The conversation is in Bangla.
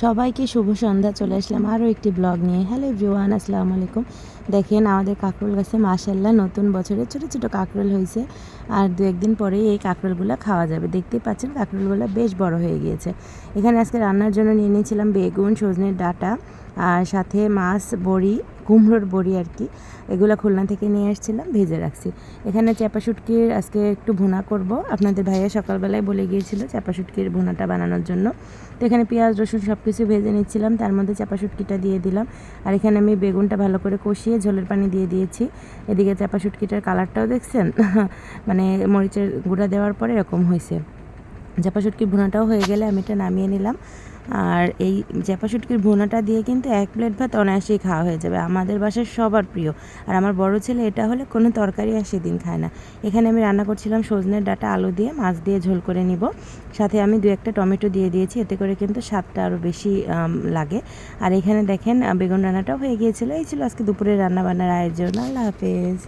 সবাইকে শুভ সন্ধ্যা। চলে আসলাম আরও একটি ব্লগ নিয়ে। হ্যালো এভরিওয়ান, আসসালামু আলাইকুম। দেখেন আমাদের কাঁকরোল গাছে মাশাআল্লাহ নতুন বছরে ছোটো ছোটো কাঁকরোল হয়েছে। আর দু একদিন পরেই এই কাঁকরোলগুলো খাওয়া যাবে। দেখতেই পাচ্ছেন কাঁকরোলগুলো বেশ বড় হয়ে গিয়েছে। এখানে আজকে রান্নার জন্য নিয়ে নিয়েছিলাম বেগুন, সজনের ডাঁটা, আর সাথে মাছ, বড়ি, কুমড়োর বড়ি আর কি। এগুলো খুলনা থেকে নিয়ে এসেছিলাম, ভেজে রাখছি। এখানে চ্যাপা শুটকির আজকে একটু ভুনা করব। আপনাদের ভাইয়া সকালবেলায় বলে গিয়েছিল চ্যাপা শুটকির ভুনাটা বানানোর জন্য। তো এখানে পেঁয়াজ রসুন সব কিছু ভেজে নিচ্ছিলাম, তার মধ্যে চ্যাপা শুটকিটা দিয়ে দিলাম। আর এখানে আমি বেগুনটা ভালো করে কষিয়ে ঝোলের পানি দিয়ে দিয়েছি। এদিকে চ্যাপা শুটকিটার কালারটাও দেখছেন মানে মরিচের গুঁড়া দেওয়ার পরে এরকম হয়েছে। চ্যাপা শুটকির ভুনাটাও হয়ে গেলে আমি এটা নামিয়ে নিলাম। আর এই চ্যাপা শুটকির ভুনাটা দিয়ে কিন্তু এক প্লেট ভাত অনায়াসেই খাওয়া হয়ে যাবে। আমাদের বাসার সবার প্রিয়। আর আমার বড় ছেলে এটা হলে কোনো তরকারি আর সেদিন খায় না। এখানে আমি রান্না করছিলাম সজনের ডাঁটা আলু দিয়ে, মাছ দিয়ে ঝোল করে নিব। সাথে আমি 2-1টা টমেটো দিয়ে দিয়েছি, এতে করে কিন্তু স্বাদটা আরও বেশি লাগে। আর এখানে দেখেন বেগুন রান্নাটাও হয়ে গিয়েছিলো। এই ছিল আজকে দুপুরের রান্না বান্নার আয়োজন। আল্লাহ হাফেজ।